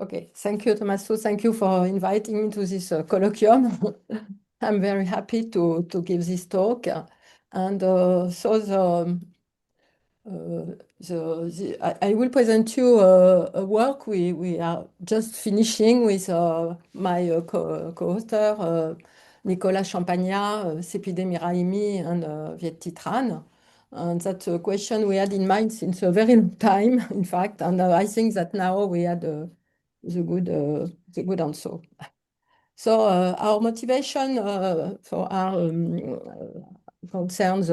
Okay, thank you, Tommaso. Thank you for inviting me to this colloquium. I'm very happy to give this talk. And I will present you a work we are just finishing with my co-author, Nicolas Champagnat, Sepideh Miraimi, and Vietti Tran. And that's a question we had in mind since a very long time, in fact. And I think that now we had the good answer. So our motivation for our concerns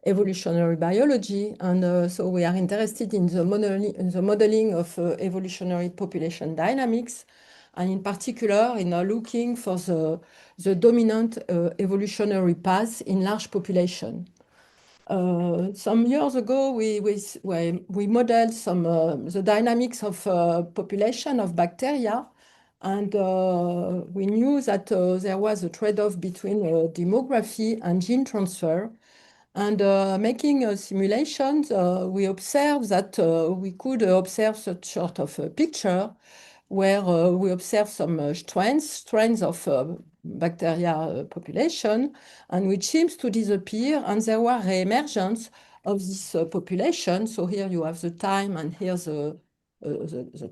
evolutionary biology, and so we are interested in the modeling of evolutionary population dynamics, and in particular in looking for the dominant evolutionary path in large population. Some years ago, we modeled the dynamics of population of bacteria, and we knew that there was a trade-off between demography and gene transfer. And making simulations, we observed that we could observe such sort of a picture where we observe some strains of bacteria population, and which seems to disappear, and there were re-emergence of this population. So here you have the time, and here's the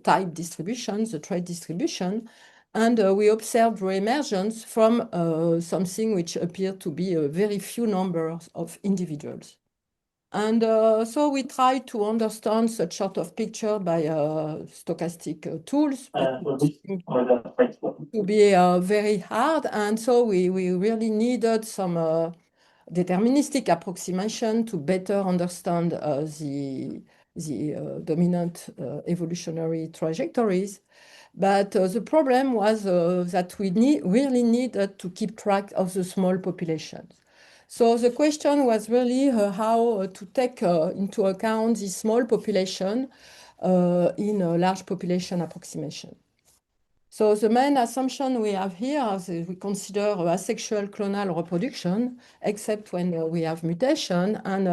type distribution, the trait distribution. And we observed re-emergence from something which appeared to be a very few numbers of individuals. And so we try to understand such sort of picture by stochastic tools, but it seemed to be very hard. And so we really needed some deterministic approximation to better understand the dominant evolutionary trajectories. But the problem was that we really needed to keep track of the small populations. So the question was really how to take into account this small population in a large population approximation. So the main assumption we have here is we consider asexual clonal reproduction, except when we have mutation. And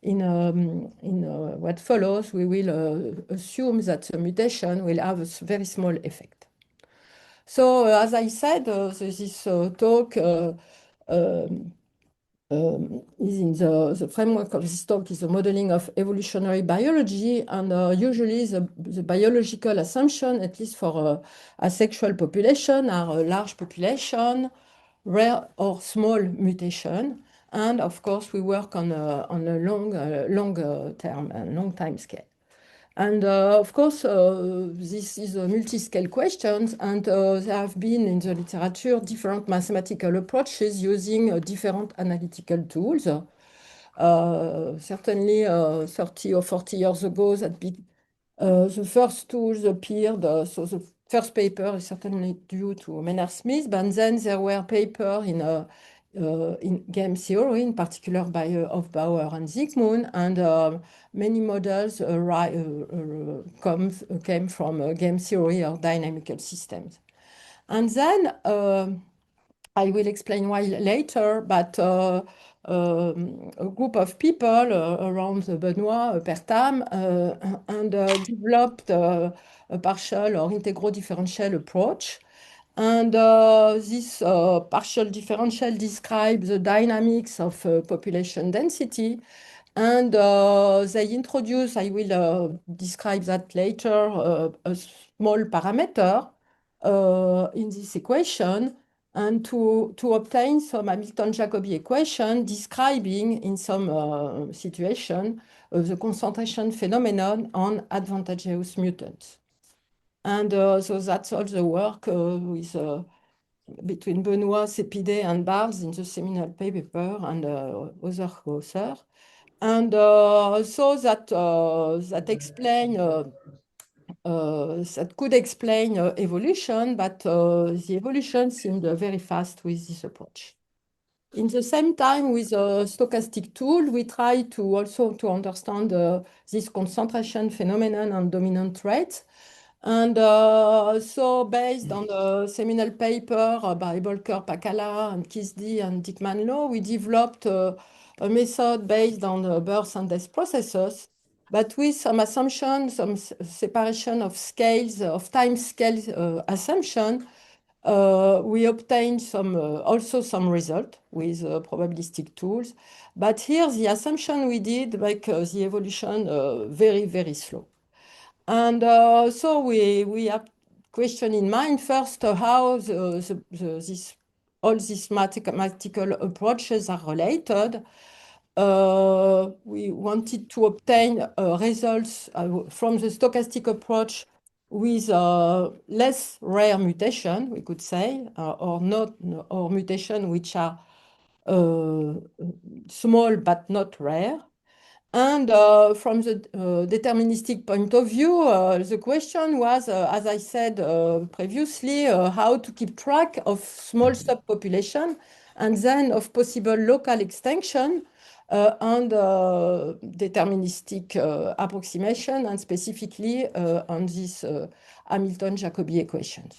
in what follows, we will assume that the mutation will have a very small effect. So as I said, this talk is in the framework of this talk is the modeling of evolutionary biology, and usually the biological assumption, at least for asexual population, are a large population, rare or small mutation, and of course we work on a long term and long time scale. And of course, this is a multi-scale question, and there have been in the literature different mathematical approaches using different analytical tools. Certainly, 30 or 40 years ago, the first tools appeared. So the first paper is certainly due to Maynard Smith, but then there were papers in game theory, in particular by Hofbauer and Zygmunt, and many models came from game theory or dynamical systems. And then I will explain why later, but a group of people around Benoit Pertam and developed a partial or integro-differential approach. And this partial differential describes the dynamics of population density. And they introduce, I will describe that later, a small parameter in this equation, and to obtain some Hamilton-Jacobi equation describing in some situation the concentration phenomenon on advantageous mutants. And so that's all the work between Benoit, Sepideh, and Barnes in the seminal paper and other authors. And so that explain that could explain evolution, but the evolution seemed very fast with this approach. In the same time, with a stochastic tool, we try to also to understand this concentration phenomenon and dominant traits. And so based on the seminal paper by Bolker, Pacala, and Kisdi and Dickman Low, we developed a method based on birth and death processes but with some assumption, some separation of scales, of time scale assumption, we obtained some also some result with probabilistic tools. But here the assumption we did make the evolution very, very slow. And so we have question in mind first how all these mathematical approaches are related. We wanted to obtain results from the stochastic approach with less rare mutation, we could say, or not, or mutation which are uh, small but not rare. And from the deterministic point of view, the question was, as I said previously, how to keep track of small subpopulation and then of possible local extinction and deterministic approximation, and specifically on these Hamilton-Jacobi equations.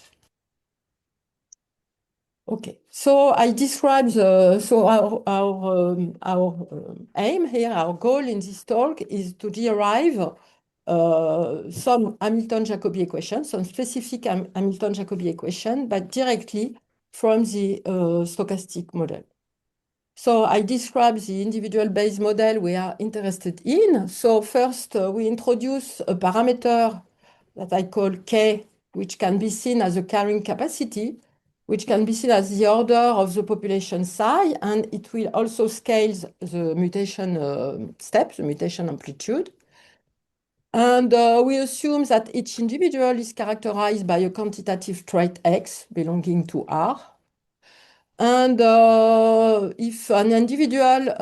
Okay, so I describe our aim here, our goal in this talk is to derive some Hamilton-Jacobi equations, some specific Hamilton-Jacobi equation, but directly from the stochastic model. So I describe the individual Bayes model we are interested in. So first, we introduce a parameter that I call K, which can be seen as a carrying capacity, which can be seen as the order of the population psi, and it will also scale the mutation step, the mutation amplitude. And we assume that each individual is characterized by a quantitative trait X belonging to R. And if an individual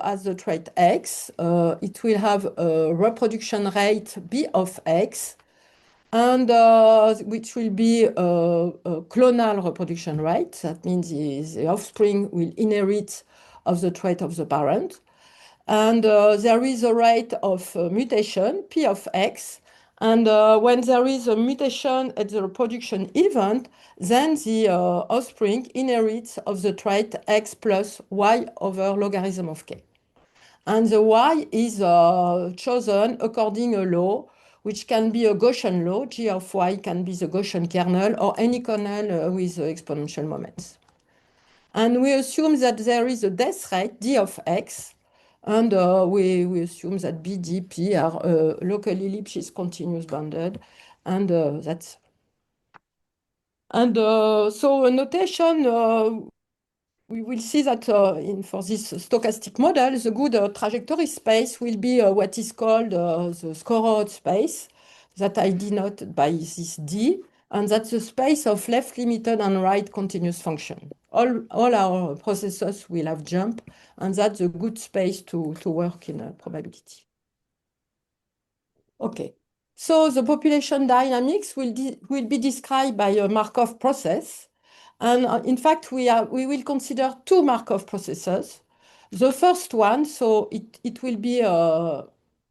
has the trait X, it will have a reproduction rate B of X, and which will be a clonal reproduction rate. That means the offspring will inherit of the trait of the parent. And there is a rate of mutation, P of X. And when there is a mutation at the reproduction event, then the offspring inherits of the trait X plus Y over logarithm of K. And the Y is chosen according a law, which can be a Gaussian law. G of Y can be the Gaussian kernel or any kernel with exponential moments. And we assume that there is a death rate, D of X, and we assume that B, D, P are locally Lipschitz continuous bounded, and that's. And so a notation, we will see that for this stochastic model, the good trajectory space will be what is called the Skorood space that I denote by this D, and that's the space of left limited and right continuous function. All our processes will have jump, and that's a good space to work in probability. Okay, so the population dynamics will be described by a Markov process. And in fact, we will consider two Markov processes. The first one, so it will be the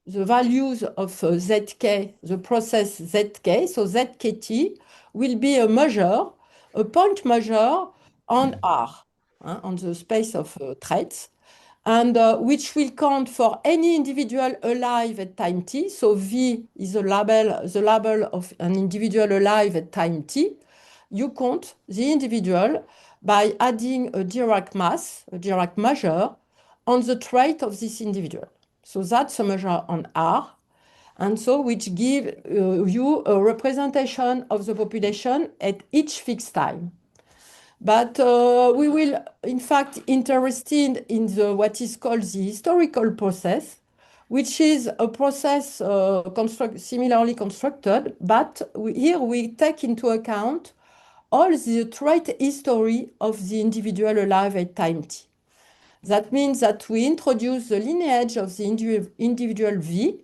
values of zk, the process zk. So zkt will be a measure, a point measure on R, on the space of traits, and which will count for any individual alive at time t. So V is the label of an individual alive at time t. You count the individual by adding a Dirac mass, a Dirac measure, on the trait of this individual. So that's a measure on R, and so which give you a representation of the population at each fixed time. But we will, in fact, interested in what is called the historical process, which is a process similarly constructed, but here we take into account all the trait history of the individual alive at time t. That means that we introduce the lineage of the individual V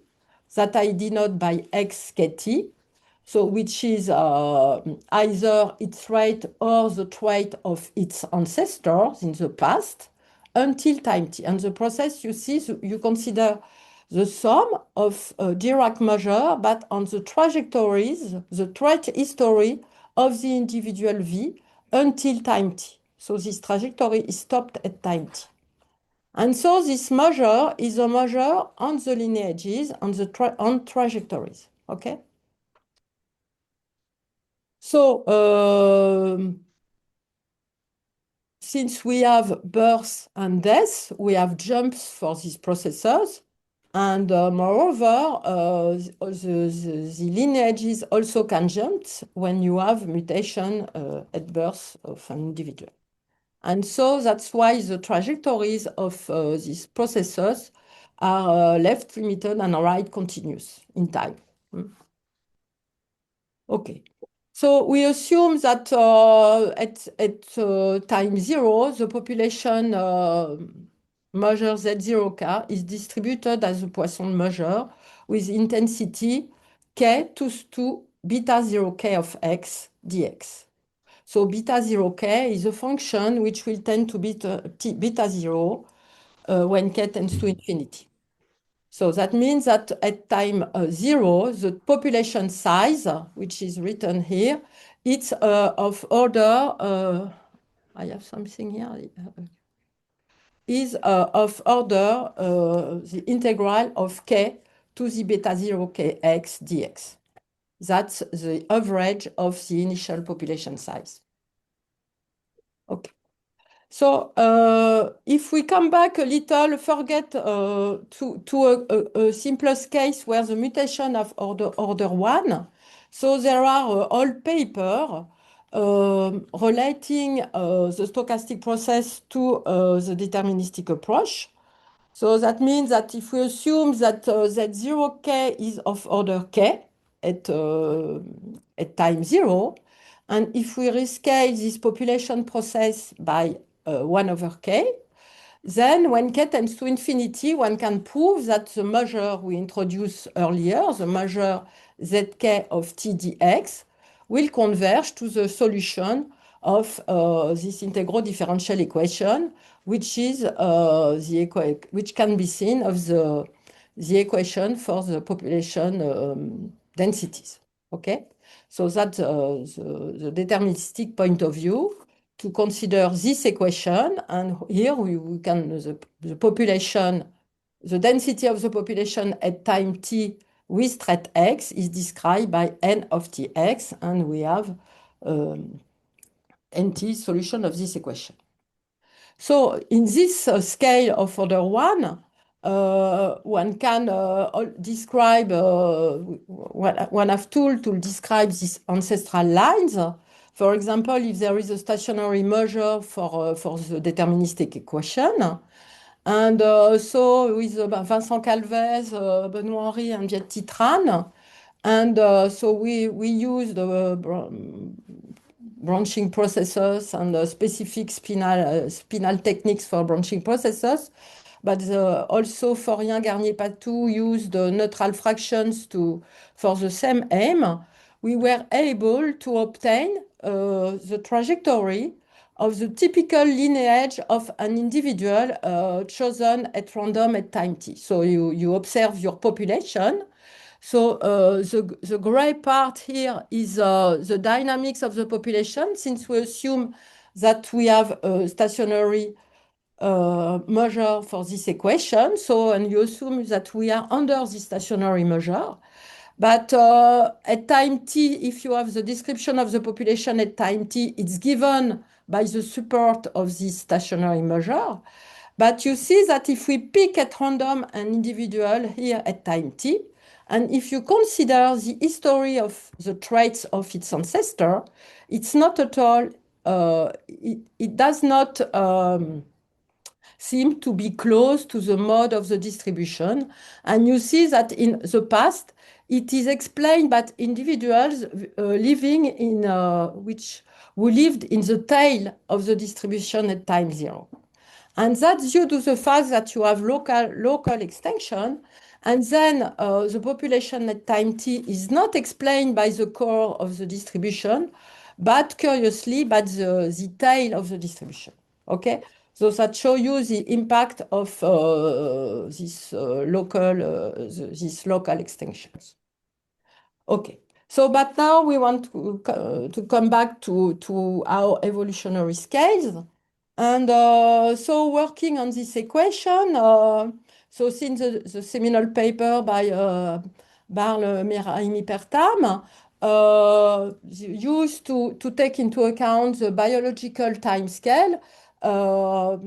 that I denote by xkt, so which is either its trait or the trait of its ancestors in the past until time t. And the process, you see, so you consider the sum of Dirac measure, but on the trajectories, the trait history of the individual V until time t. So this trajectory is stopped at time t. And so this measure is a measure on the lineages, on trajectories. Okay? So since we have birth and death, we have jumps for these processors. And moreover, the lineages also can jump when you have mutation at birth of an individual. And so that's why the trajectories of these processors are left limited and right continuous in time. Mm. Okay. So we assume that at time zero, the population measure Z0K is distributed as a Poisson measure with intensity K to beta 0K of x dx. So beta 0K is a function which will tend to beta 0 when K tends to infinity. So that means that at time zero, the population size, which is written here, it's of order, I have something here, is of order the integral of k to the beta 0 kx dx. That's the average of the initial population size. Okay. So if we come back a little, forget to a simplest case where the mutation of order one. So there are old paper relating the stochastic process to the deterministic approach. So that means that if we assume that Z0K is of order K at time zero, and if we rescale this population process by 1 over K, then when K tends to infinity, one can prove that the measure we introduced earlier, the measure Zk of T dx, will converge to the solution of this integral differential equation, which is which can be seen of the equation for the population densities. Okay, so that's the deterministic point of view to consider this equation, and here we can the population, the density of the population at time t with trait x is described by n of tx, and we have nt solution of this equation. So in this scale of order one, one can describe, one have tool to describe these ancestral lines. For example, if there is a stationary measure for the deterministic equation, and so with Vincent Calvez, Benoît Henry, and Viet Titran, and so we use the branching processes and specific spinal techniques for branching processes. But also Forien, Garnier, Patou used neutral fractions for the same aim. We were able to obtain the trajectory of the typical lineage of an individual chosen at random at time t. So you observe your population. So the gray part here is the dynamics of the population, since we assume that we have a stationary measure for this equation. So, and you assume that we are under the stationary measure. But at time t, if you have the description of the population at time t, it's given by the support of this stationary measure. But you see that if we pick at random an individual here at time t, and if you consider the history of the traits of its ancestor, it's not at all, it does not seem to be close to the mode of the distribution. And you see that in the past, it is explained by individuals living in who lived in the tail of the distribution at time zero. And that's due to the fact that you have local extension, and then the population at time t is not explained by the core of the distribution, but curiously by the tail of the distribution. Okay, so that shows you the impact of these local extensions. Okay, so but now we want to come back to our evolutionary scales. And so working on this equation, so since the seminal paper by Barle, Meraimi, Pertam, used to take into account the biological time scale, our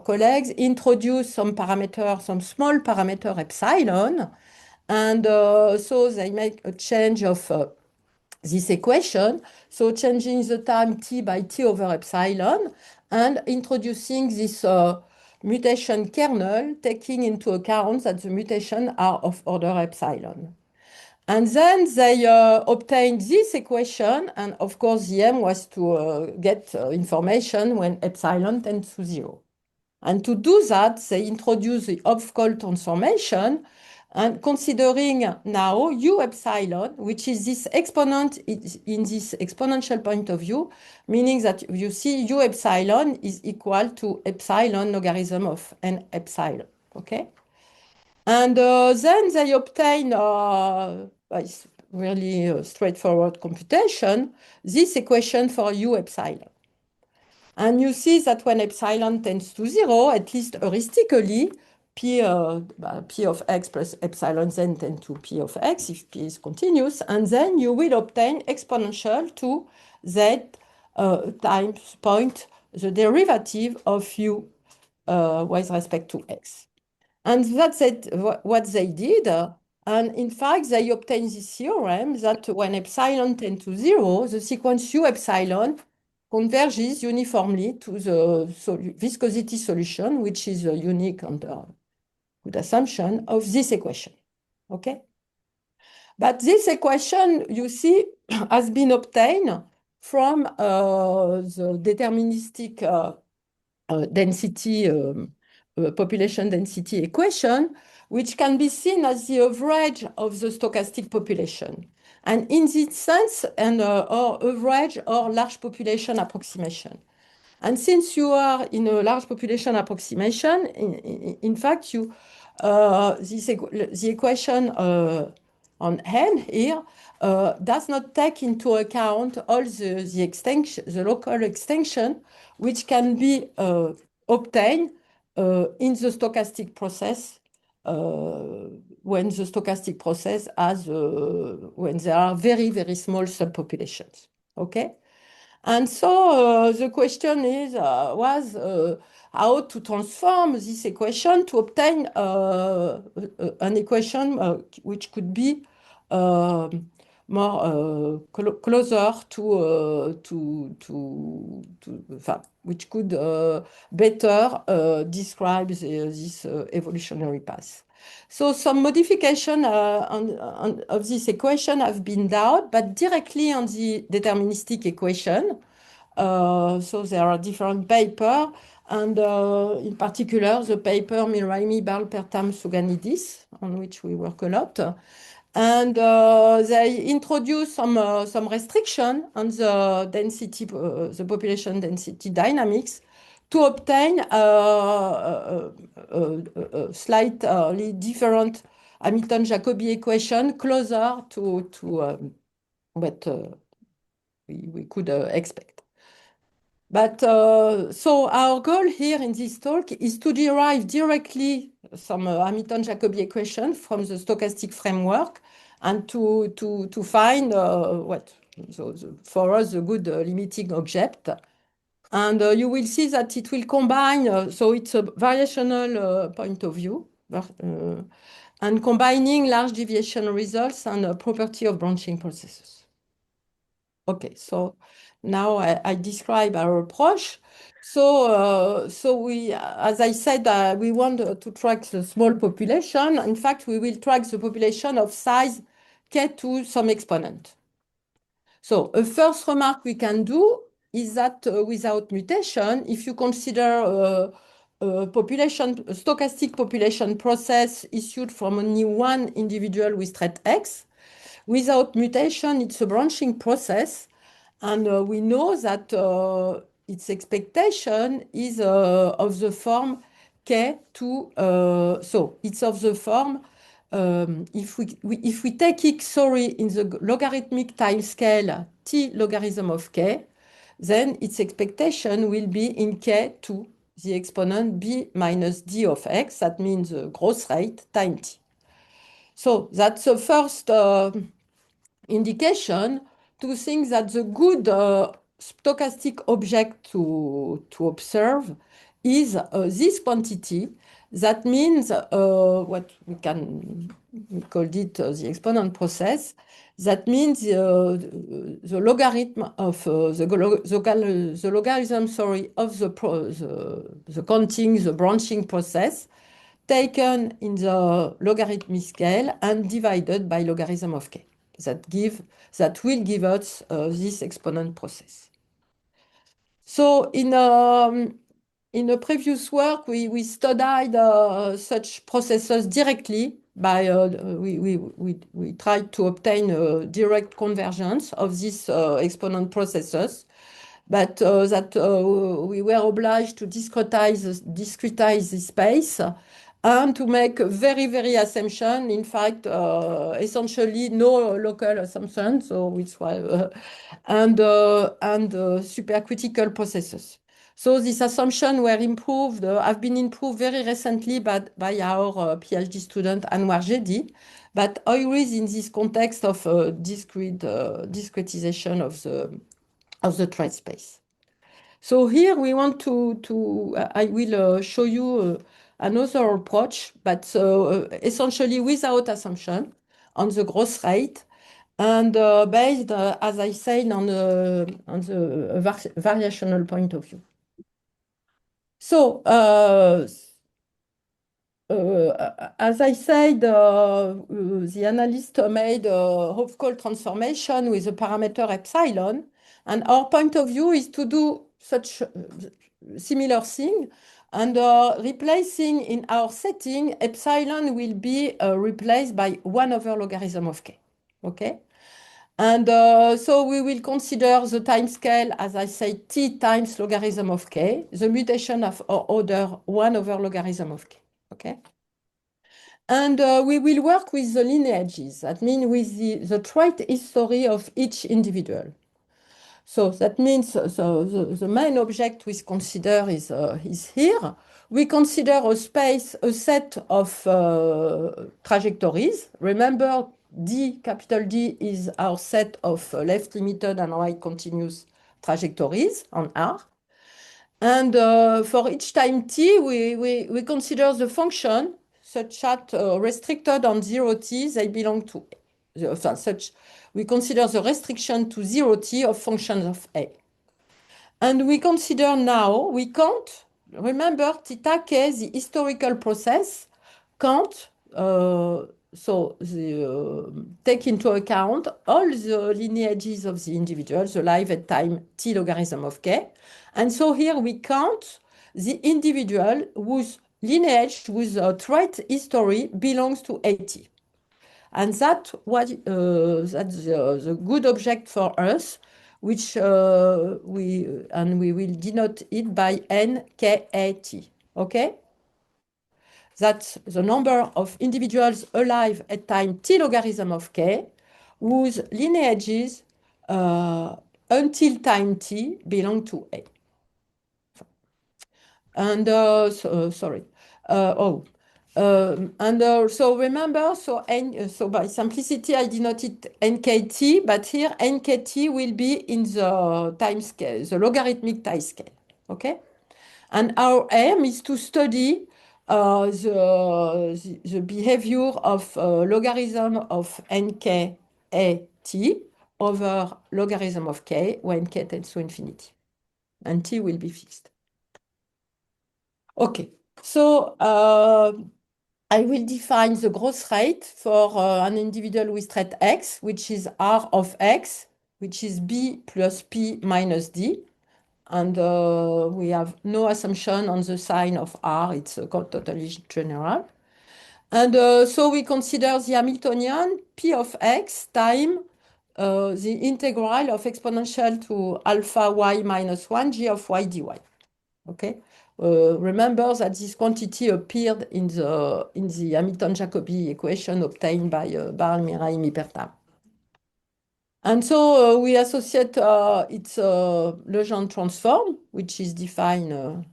colleagues introduced some parameter, some small parameter epsilon, and so they make a change of this equation, so changing the time t by t over epsilon and introducing this mutation kernel, taking into account that the mutations are of order epsilon. And then they obtained this equation, and of course the aim was to get information when epsilon tends to 0. And to do that, they introduce the Hopf-Call transformation, and considering now u epsilon, which is this exponent in this exponential point of view, meaning that you see u epsilon is equal to epsilon logarithm of n epsilon. Okay? And then they obtain, it's really a straightforward computation, this equation for u epsilon. And you see that when epsilon tends to 0, at least heuristically, p of x plus epsilon then tend to p of x if p is continuous, and then you will obtain exponential to z times point the derivative of u with respect to x. And that's what they did. And in fact, they obtained this theorem that when epsilon tends to 0, the sequence u epsilon converges uniformly to the viscosity solution, which is a unique under good assumption of this equation. Okay? But this equation, you see, has been obtained from the deterministic density, population density equation, which can be seen as the average of the stochastic population. And in this sense, or average or large population approximation. And since you are in a large population approximation, in fact, the equation on n here does not take into account all the extension, the local extension, which can be obtained in the stochastic process when the stochastic process has when there are very, very small subpopulations. Okay? And so the question was how to transform this equation to obtain an equation which could be more closer which could better describe this evolutionary path. So some modification of this equation have been done, but directly on the deterministic equation. So there are different papers, and in particular the paper Miraimi, Barle, Pertam, Souganidis, on which we work a lot. And they introduce some restriction on the density, the population density dynamics to obtain slightly different Hamilton-Jacobi equation closer to what we could expect. But so our goal here in this talk is to derive directly some Hamilton-Jacobi equation from the stochastic framework and to find for us a good limiting object. And you will see that it will combine, so it's a variational point of view, and combining large deviation results and a property of branching processes. Okay, so now I describe our approach. So we, as I said, we want to track the small population. In fact, we will track the population of size k to some exponent. So a first remark we can do is that without mutation, if you consider a stochastic population process issued from only one individual with trait X, without mutation, it's a branching process. And we know that its expectation is of the form k to, so it's of the form, if we take x, sorry, in the logarithmic time scale t logarithm of k, then its expectation will be in k to the exponent b minus d of x. That means the growth rate times t. So that's the first indication to think that the good stochastic object to observe is this quantity. That means what we called it the exponent process. That means the logarithm of the logarithm, sorry, of the counting, the branching process taken in the logarithmic scale and divided by logarithm of k. That will give us this exponent process. So in a previous work, we studied such processes directly by we tried to obtain a direct convergence of these exponent processes, but that we were obliged to discretize the space and to make very, very assumption. In fact, essentially no local assumption, so which was and supercritical processes. So these assumptions were improved, have been improved very recently by our PhD student Anwar Jedi, but always in this context of discretization of the trade space. So here we want I will show you another approach, but essentially without assumption on the growth rate and based, as I said, on the variational point of view. So as I said, the analyst made a Hopf-Call transformation with a parameter epsilon, and our point of view is to do such similar thing, and replacing in our setting, epsilon will be replaced by 1 over logarithm of k. Okay? And so we will consider the time scale, as I say, t times logarithm of k, the mutation of order 1 over logarithm of k. Okay? And we will work with the lineages. That means with the trait history of each individual. So that means the main object we consider is here. We consider a space, a set of trajectories. Remember, capital D is our set of left limited and right continuous trajectories on R. And for each time t, we consider the function such that restricted on 0t, they belong to such. We consider the restriction to 0t of functions of A. And we consider now, we count, remember, theta k, the historical process, count, take into account all the lineages of the individual, the life at time t logarithm of k. And so here we count the individual whose lineage, whose trait history belongs to AT. And that's the good object for us, which we will denote it by NKAT. Okay? That's the number of individuals alive at time t logarithm of k, whose lineages until time t belong to A. And sorry. So remember, so by simplicity, I denoted NKT, but here NKT will be in the time scale, the logarithmic time scale. Okay? And our aim is to study the behavior of logarithm of NKAT over logarithm of k when k tends to infinity. And t will be fixed. Okay, so I will define the growth rate for an individual with trait x, which is R of x, which is b plus p minus d. And we have no assumption on the sign of R. It's totally general. And so we consider the Hamiltonian p of x time the integral of exponential to alpha y minus 1 g of y dy. Okay? Remember that this quantity appeared in the Hamilton-Jacobi equation obtained by Barnum-Mirahim-Hippertam. And so we associate its Legendre transform, which is defined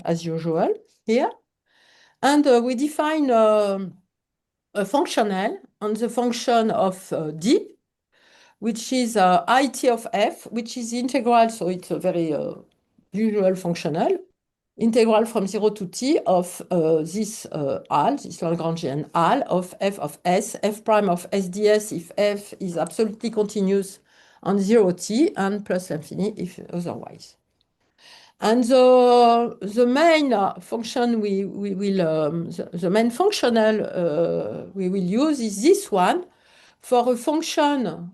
as usual here. And we define a functional on the function of D, which is IT of f, which is integral, so it's a very usual functional, integral from 0 to t of this HAL, this Lagrangian HAL of s, f prime of s ds if f is absolutely continuous on 0t, and plus infinity if otherwise. And the main function we will the main functional we will use is this one for a function.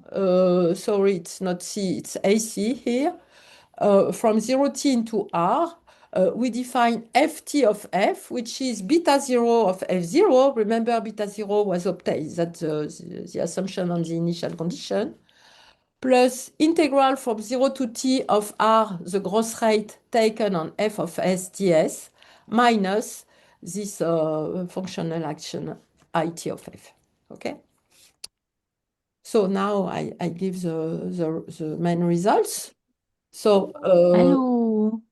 Sorry, it's not C, it's AC here. From 0t into R, we define ft of f, which is beta 0 of f0. Remember, beta 0 was obtained. That's the assumption on the initial condition plus integral from 0 to t of r, the growth rate taken on f of s ds, minus this functional action it of f. Okay? So now I give the main results. So Hello.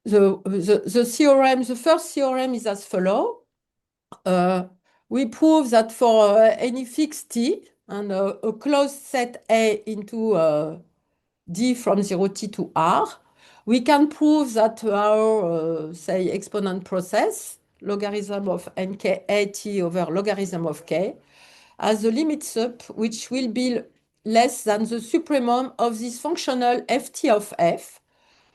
the theorem, the first theorem is as follows. We prove that for any fixed t and a closed set A into d from 0t to r, we can prove that our, say, exponent process, logarithm of nk at over logarithm of k, has a limit sup which will be less than the supremum of this functional ft of f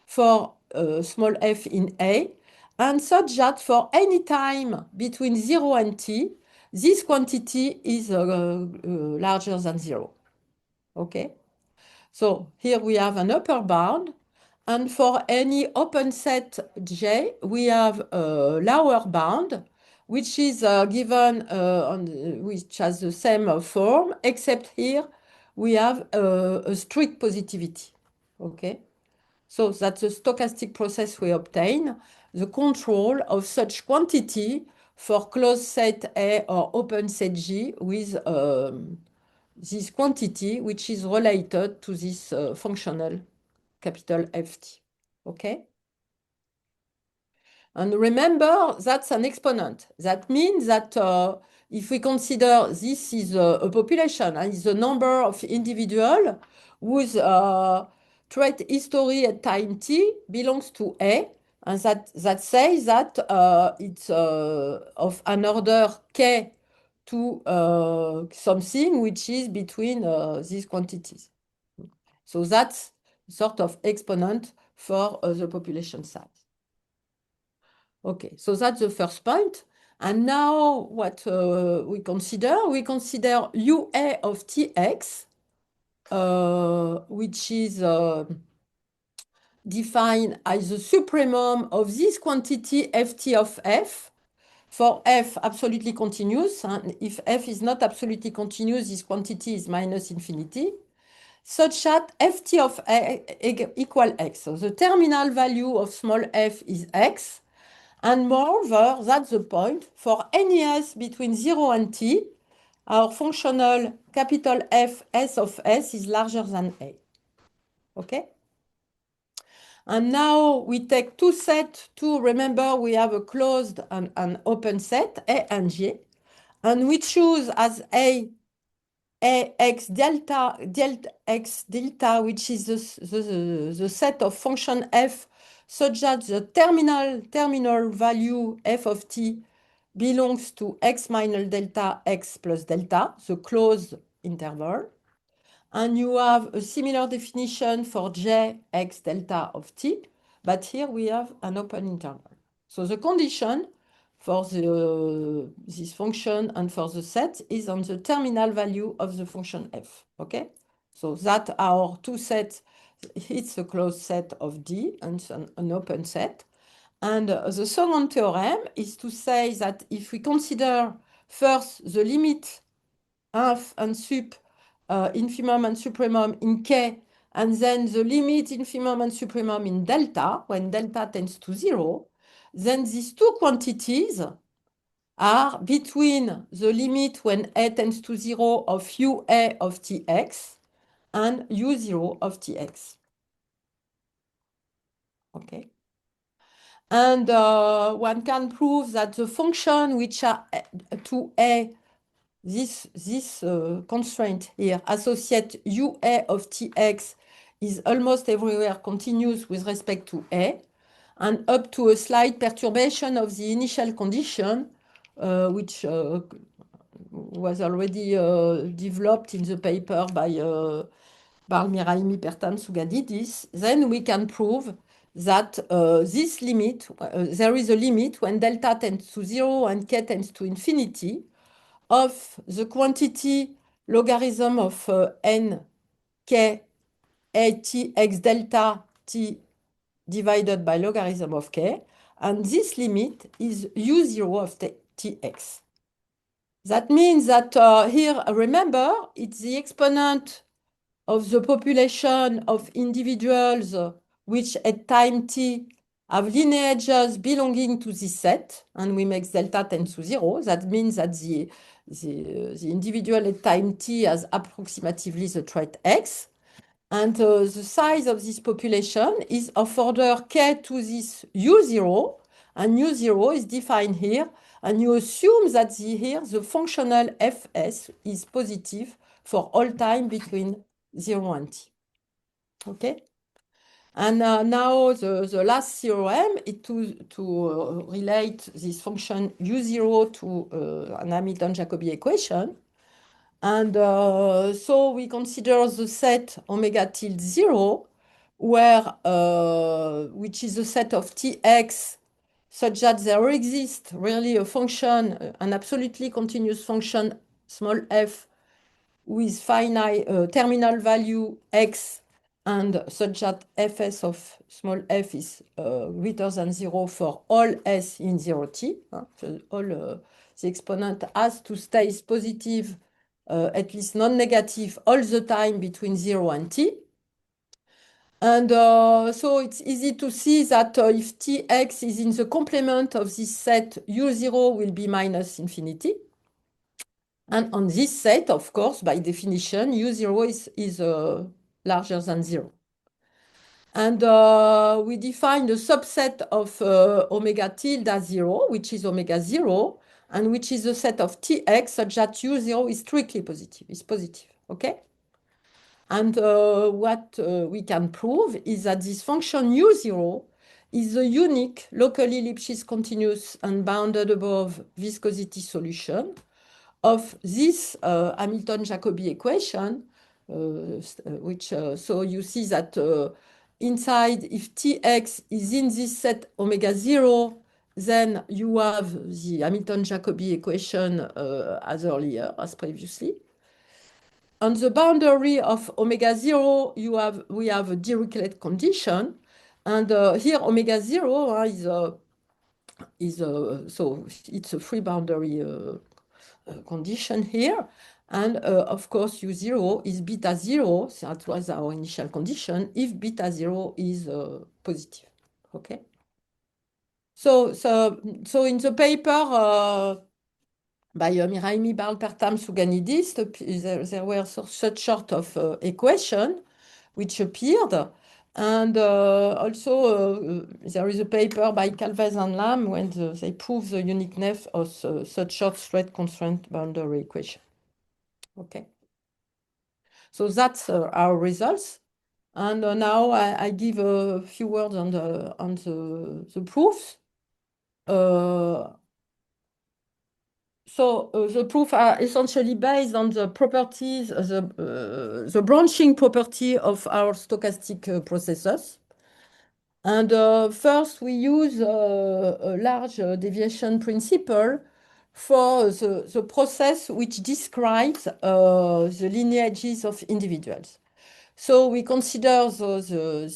for small f in A, and such that for any time between 0 and t, this quantity is larger than 0. Okay? So here we have an upper bound, and for any open set J, we have a lower bound, which is given which has the same form, except here we have a strict positivity. Okay? So that's a stochastic process we obtain, the control of such quantity for closed set A or open set G with this quantity, which is related to this functional capital Ft. Okay? And remember, that's an exponent. That means that if we consider this is a population, and it's the number of individuals whose trait history at time t belongs to A, and that says that it's of an order k to something which is between these quantities. So that's sort of exponent for the population size. Okay, so that's the first point. And now what we consider UA of Tx, which is defined as the supremum of this quantity Ft of f, for f absolutely continuous. And if f is not absolutely continuous, this quantity is minus infinity, such that Ft of x equal x. So the terminal value of small f is x. And moreover, that's the point, for any s between 0 and t, our functional capital F s of s is larger than A. Okay? And now we take two sets to remember we have a closed and an open set, A and G, and we choose as A x delta x delta, which is the set of function f such that the terminal value f of t belongs to x minus delta x plus delta, the closed interval. And you have a similar definition for j x delta of t, but here we have an open interval. So the condition for this function and for the set is on the terminal value of the function f. Okay? So that our two sets, it's a closed set of D and an open set. And the second theorem is to say that if we consider first the limit inf and sup, infimum and supremum in K, and then the limit infimum and supremum in delta, when delta tends to 0, then these two quantities are between the limit when a tends to 0 of ua of tx and u0 of tx. Okay. And one can prove that the function which are to a this constraint here associate ua of tx is almost everywhere continuous with respect to a, and up to a slight perturbation of the initial condition, which was already developed in the paper by Balmiraimi, Pertam, Sougadidis, then we can prove that this limit, there is a limit when delta tends to 0 and k tends to infinity of the quantity logarithm of n k a t x delta t divided by logarithm of k, and this limit is u0 of tx. That means that here, remember, it's the exponent of the population of individuals which at time t have lineages belonging to this set, and we make delta tend to 0. That means that the individual at time t has approximatively the trait x. And the size of this population is of order k to this u0, and u0 is defined here, and you assume that here the functional fs is positive for all time between 0 and t. Okay? And now the last theorem is to relate this function u0 to an Hamilton-Jacobi equation. And so we consider the set omega tilde 0, where, which is a set of tx such that there exists really a function, an absolutely continuous function, small f, with finite terminal value x, and such that fs of small f is greater than 0 for all s in 0t. So all the exponent has to stay positive, at least non-negative, all the time between 0 and t. And so it's easy to see that if tx is in the complement of this set, u0 will be minus infinity. And on this set, of course, by definition, u0 is larger than 0. And we define the subset of omega tilde as 0, which is omega 0, and which is a set of tx such that u0 is strictly positive, is positive, okay? And what we can prove is that this function u0 is a unique locally Lipschitz continuous and bounded above viscosity solution of this Hamilton-Jacobi equation, which so you see that inside, if tx is in this set omega 0, then you have the Hamilton-Jacobi equation as earlier, as previously. On the boundary of omega 0, we have a Dirichlet condition, and here omega 0 so it's a free boundary condition here. And of course, u0 is beta 0, so that was our initial condition, if beta 0 is positive. Okay. So in the paper by Miraimi, Barl, Pertam, Souganidis, there were such sort of equation which appeared. And also there is a paper by Calvez and Lam when they prove the uniqueness of such short straight constraint boundary equation. Okay. So that's our results. And now I give a few words on the proofs. So the proofs are essentially based on the properties, the branching property of our stochastic processes. And first, we use a large deviation principle for the process which describes the lineages of individuals. So we consider the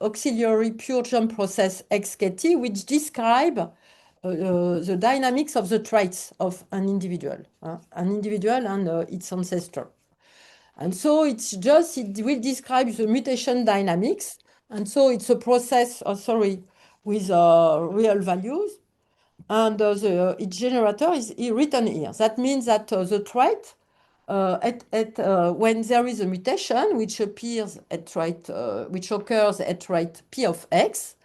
auxiliary pure jump process XKT, which describe the dynamics of the traits of an individual and its ancestor. And so it will describe the mutation dynamics. And so it's a process, with real values. and its generator is written here. That means that the trait, when there is a mutation which appears at trait, which occurs at trait p of x,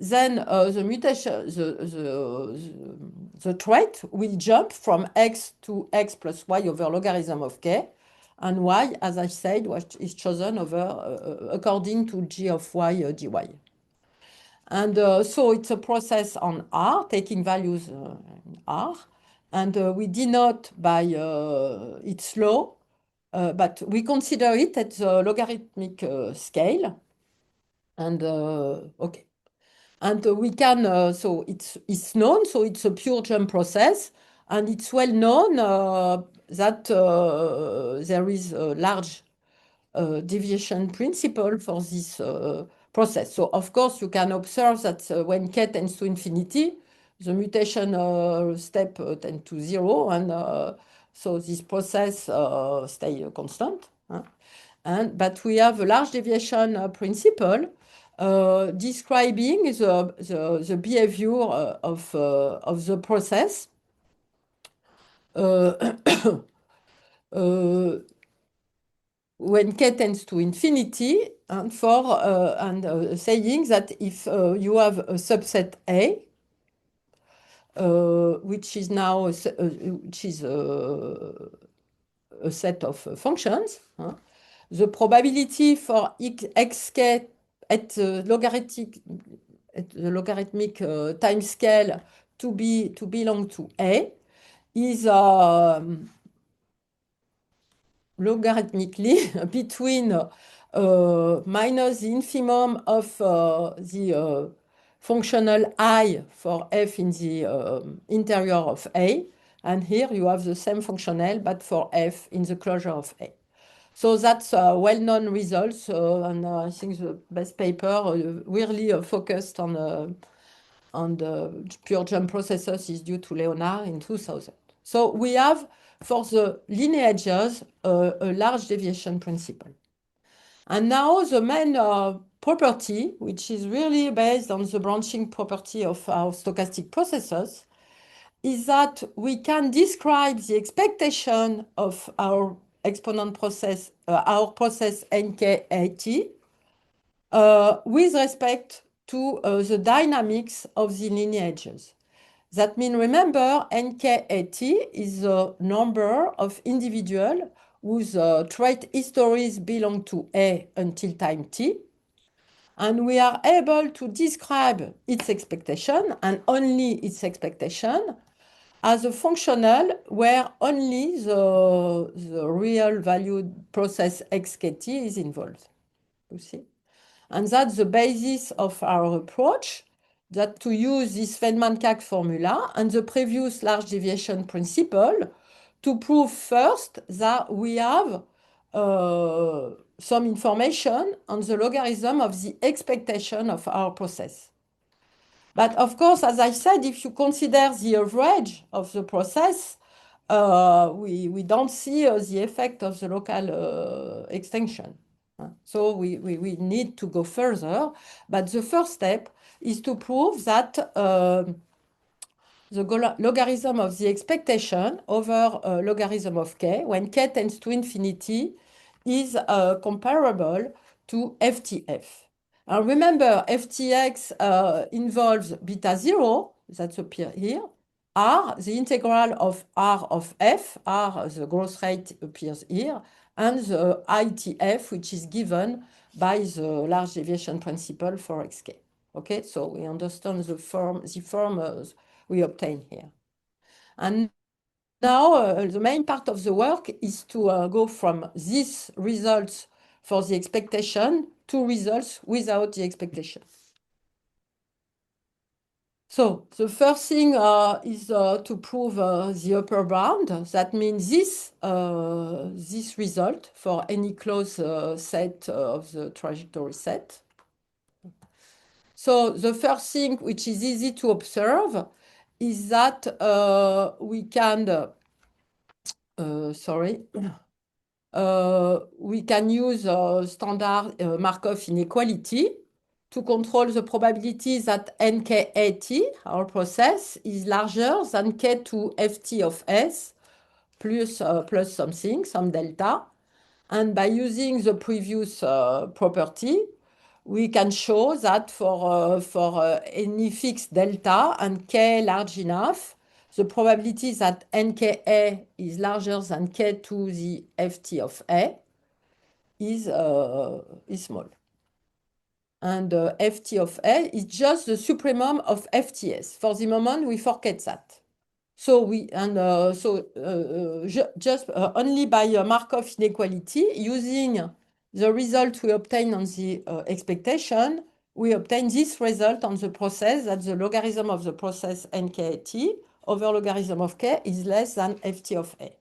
then the mutation, the trait will jump from x to x plus y over logarithm of k, and y, as I said, is chosen over according to g of y dy. And so it's a process on R, taking values in R, and we denote by its law, but we consider it at the logarithmic scale. And okay. And we can, so it's known, so it's a pure jump process, and it's well known that there is a large deviation principle for this process. So of course you can observe that when k tends to infinity, the mutation step tends to zero, and so this process stay constant. Huh? But we have a large deviation principle describing the behavior of the process. When k tends to infinity, and saying that if you have a subset A, which is now which is a set of functions, huh? The probability for xk at the logarithmic time scale to belong to A is logarithmically between minus the infimum of the functional I for f in the interior of A, and here you have the same functional but for f in the closure of A. So that's well-known results, and I think the best paper really focused on the pure jump processes is due to Leonard in 2000. So we have, for the lineages, a large deviation principle. And now the main property, which is really based on the branching property of our stochastic processes, is that we can describe the expectation of our exponent process, our process nkAt, with respect to the dynamics of the lineages. That means, remember, nkAt is the number of individuals whose trait histories belong to A until time t. And we are able to describe its expectation, and only its expectation, as a functional where only the real valued process xkt is involved. You see? And that's the basis of our approach, that to use this Feynman-Kac formula and the previous large deviation principle to prove first that we have some information on the logarithm of the expectation of our process. But of course, as I said, if you consider the average of the process, we don't see the effect of the local extension. So we need to go further. But the first step is to prove that the logarithm of the expectation over logarithm of k, when k tends to infinity, is comparable to FTF. And remember, FTX involves beta 0, that's appear here, R, the integral of R of f, R, the growth rate appears here, and the ITF, which is given by the large deviation principle for xk. Okay, so we understand the form we obtain here. And now the main part of the work is to go from these results for the expectation to results without the expectation. So the first thing is to prove the upper bound. That means this result for any closed set of the trajectory set. So the first thing, which is easy to observe, is that we can, we can use standard Markov inequality to control the probability that nkat, our process, is larger than k2ft of s plus something, some delta. And by using the previous property, we can show that for any fixed delta and k large enough, the probability that nka is larger than k to the ft of a is small. And ft of a is just the supremum of fts. For the moment, we forget that. So just only by a Markov inequality, using the result we obtain on the expectation, we obtain this result on the process, that the logarithm of the process nkt over logarithm of k is less than ft of a.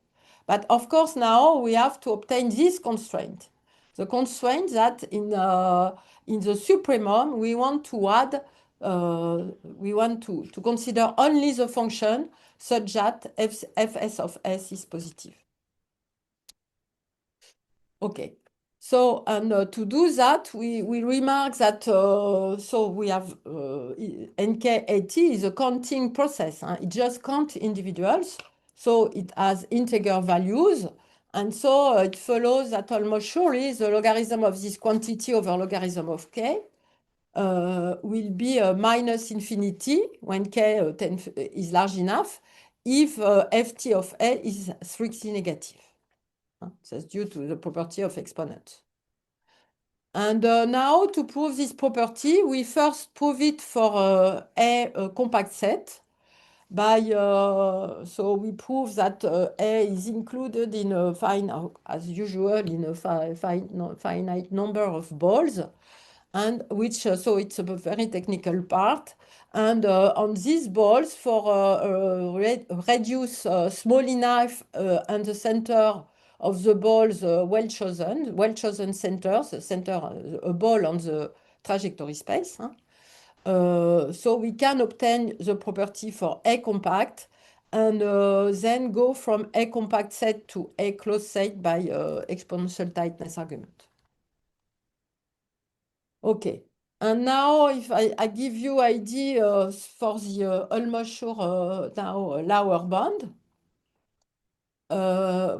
But of course, now we have to obtain this constraint. The constraint that in the supremum, we want to add, we want to consider only the function such that fs of s is positive. Okay. So, and to do that, we remark that, so we have nk80 is a counting process. It just counts individuals. So it has integer values. And so it follows that almost surely the logarithm of this quantity over logarithm of k will be minus infinity when k is large enough if ft of a is strictly negative. That's due to the property of exponents. And now to prove this property, we first prove it for a compact set by, so we prove that A is included in a as usual, in a finite number of balls, and which, so it's a very technical part. And on these balls, for radius small enough and the center of the balls well-chosen centers, a ball on the trajectory space. So we can obtain the property for A compact and then go from A compact set to A closed set by exponential tightness argument. Okay. And now if I give you idea for the almost sure now lower bound,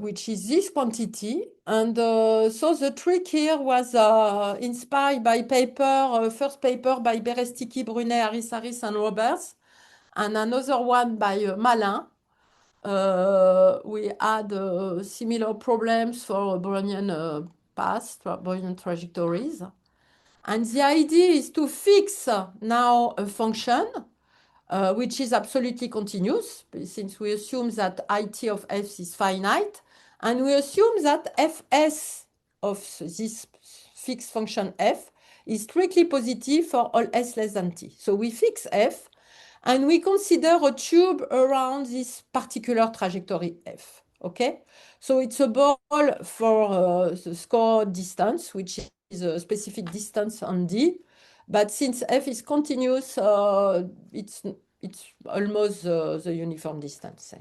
which is this quantity. And so the trick here was inspired by first paper by Berestiki, Brunet, Harris, and Roberts, and another one by Malin. We had similar problems for Brownian paths, Brownian trajectories. And the idea is to fix now a function which is absolutely continuous, since we assume that it of f is finite, and we assume that fs of this fixed function f is strictly positive for all s less than t. So we fix f, and we consider a tube around this particular trajectory f. Okay, so it's a ball for the score distance, which is a specific distance on d. But since f is continuous, it's almost the uniform distance.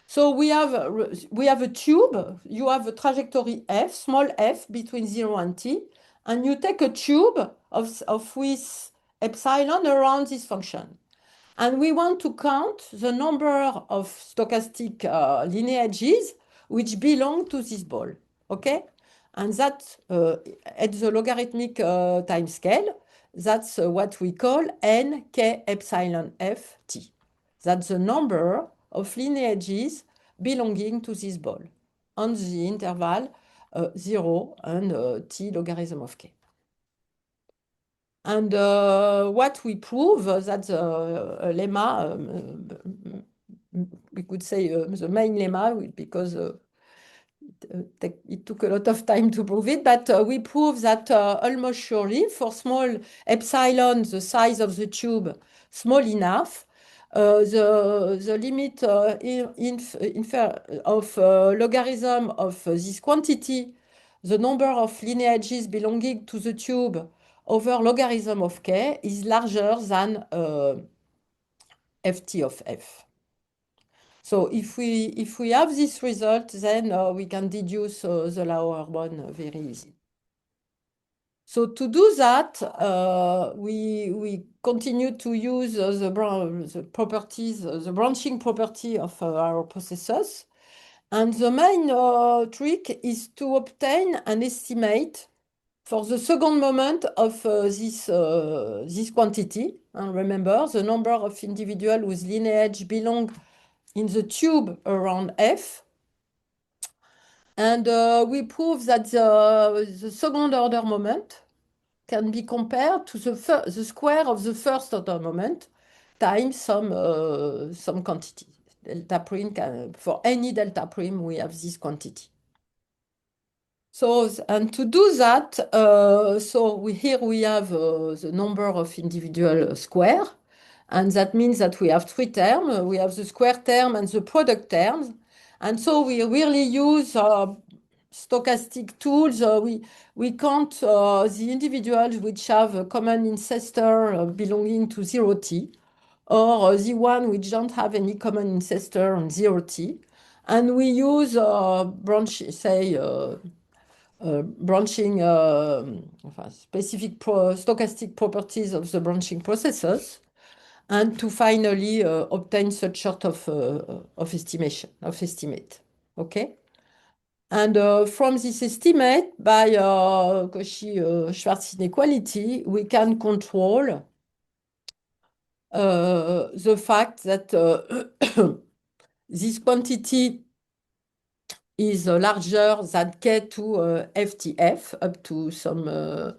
So we have a tube. You have a trajectory f, small f, between 0 and t, and you take a tube of width epsilon around this function. And we want to count the number of stochastic lineages which belong to this ball. Okay? And that, at the logarithmic time scale, that's what we call nk epsilon f t. That's the number of lineages belonging to this ball on the interval 0 and t logarithm of k. And what we prove that the lemma, we could say the main lemma, because it took a lot of time to prove it, but we prove that almost surely for small epsilon, the size of the tube small enough, the limit of logarithm of this quantity, the number of lineages belonging to the tube over logarithm of k is larger than ft of f. So if we have this result, then we can deduce the lower one very easy. So to do that, we continue to use the properties, the branching property of our processors. And the main trick is to obtain an estimate for the second moment of this quantity. And remember, the number of individuals whose lineage belong in the tube around F. And we prove that the second order moment can be compared to the square of the first order moment times some quantity. Delta prime for any delta prime, we have this quantity. So, and to do that, here we have the number of individual square, and that means that we have three terms. We have the square term and the product terms. And so we really use stochastic tools. We count the individuals which have a common ancestor belonging to 0t, or the one which don't have any common ancestor on 0t. And we use branching specific stochastic properties of the branching processors, and to finally obtain such sort of estimate. Okay? And from this estimate, by Cauchy-Schwarz inequality, we can control the fact that this quantity is larger than K2 FTF up to some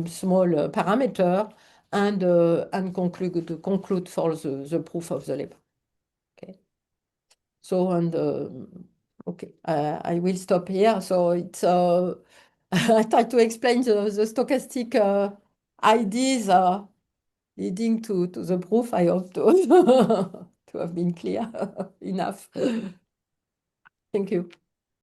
small parameter, and conclude for the proof of the Leber. Okay. So, and okay, I will stop here. So it's I try to explain the stochastic ideas leading to the proof. I hope to to have been clear enough. Thank you.